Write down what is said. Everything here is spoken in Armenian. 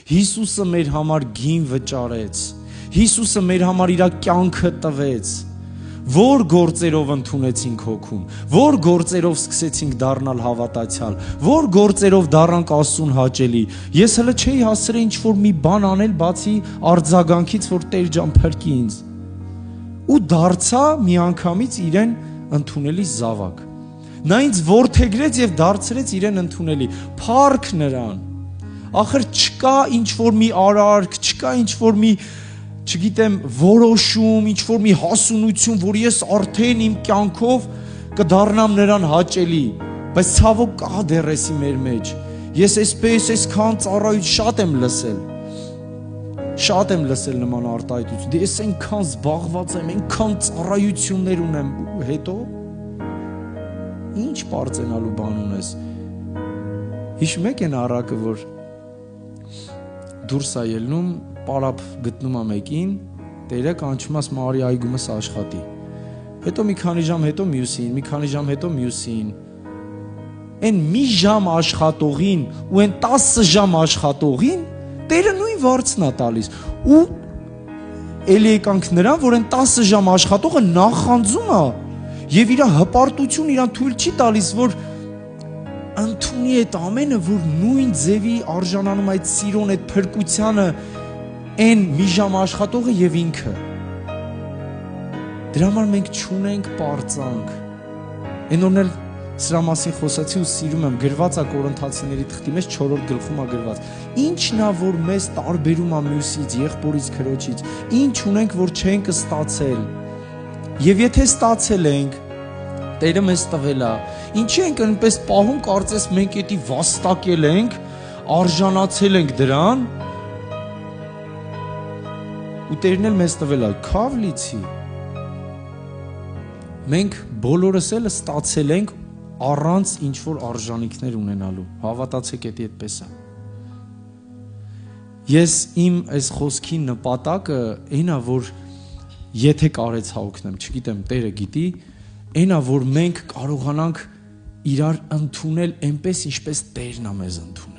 Հիսուսը մեր համար գին վճարեց։ Հիսուսը մեր համար իր կյանքը տվեց։ Որ գործերով ընդունեցինք հոգուն, որ գործերով սկսեցինք դառնալ հավատացյալ, որ գործերով դառանք Աստծուն հաճելի։ Ես հələ չէի հասցրել ինչ-որ մի բան անել, բացի արձագանքից, որ Տեր ջան փրկի ինձ։ Ու դարձա միանգամից իրեն ընդունելի զավակ։ Նա ինձ որդեգրեց եւ դարձրեց իրեն ընդունելի։ Փառք նրան։ Ախր չկա ինչ-որ մի արարք, չկա ինչ-որ մի չգիտեմ, որոշում, ինչ-որ մի հասունություն, որ ես արդեն իմ կյանքով կդառնամ նրան հաճելի, բայց ցավոք կա դեռ էսի մեր մեջ։ Ես այսքան ծառայություն շատ եմ լսել նման արտահայտություն։ Դե ես այնքան զբաղված եմ, այնքան ծառայություններ ունեմ, հետո ինչ պարծենալու բան ունես։ Հիշում եք այն առակը, որ դուրս է ելնում, պարապ գտնում է մեկին, Տերը կանչում է Մարի այգումս աշխատի։ Հետո մի քանի ժամ հետո մյուսին, մի քանի ժամ հետո մյուսին։ Այն մի ժամ աշխատողին ու այն 10 ժամ աշխատողին Տերը նույն վարձն է տալիս։ Ու էլի եկանք նրան, որ այն 10 ժամ աշխատողը նախանձում է եւ իր հպարտություն իրան թույլ չի տալիս, որ ընդունի այդ ամենը, որ նույն ձևի արժանանում այդ սիրուն, այդ փրկությանը այն մի ժամ աշխատողը եւ ինքը։ Դրա համար մենք չունենք պարծանք։ Այն օրներ սրա մասին խոսացի ու սիրում եմ, գրված է Կորինթացիների թղթի մեջ 4-րդ գլխում է գրված։ Ինչն է, որ մեզ տարբերում է մյուսից, եղբորից, քրոջից։ Ինչ ունենք, որ չենք ստացել։ Եվ եթե ստացել ենք, Տերը մեզ տվել է։ Ինչի ենք այնպես պահում, կարծես մենք էդի վաստակել ենք, արժանացել ենք դրան։ Ու Տերն էլ մեզ տվել է, քավ լիցի։ Մենք բոլորս էլ ստացել ենք առանց ինչ-որ արժանիքներ ունենալու։ Հավատացեք, էդի այդպես է։ Ես իմ այս խոսքի նպատակը այն է, որ եթե կարեց հաօգնեմ, չգիտեմ, Տերը գիտի, այն է, որ մենք կարողանանք իրար ընդունել այնպես, ինչպես Տերն է մեզ ընդունել։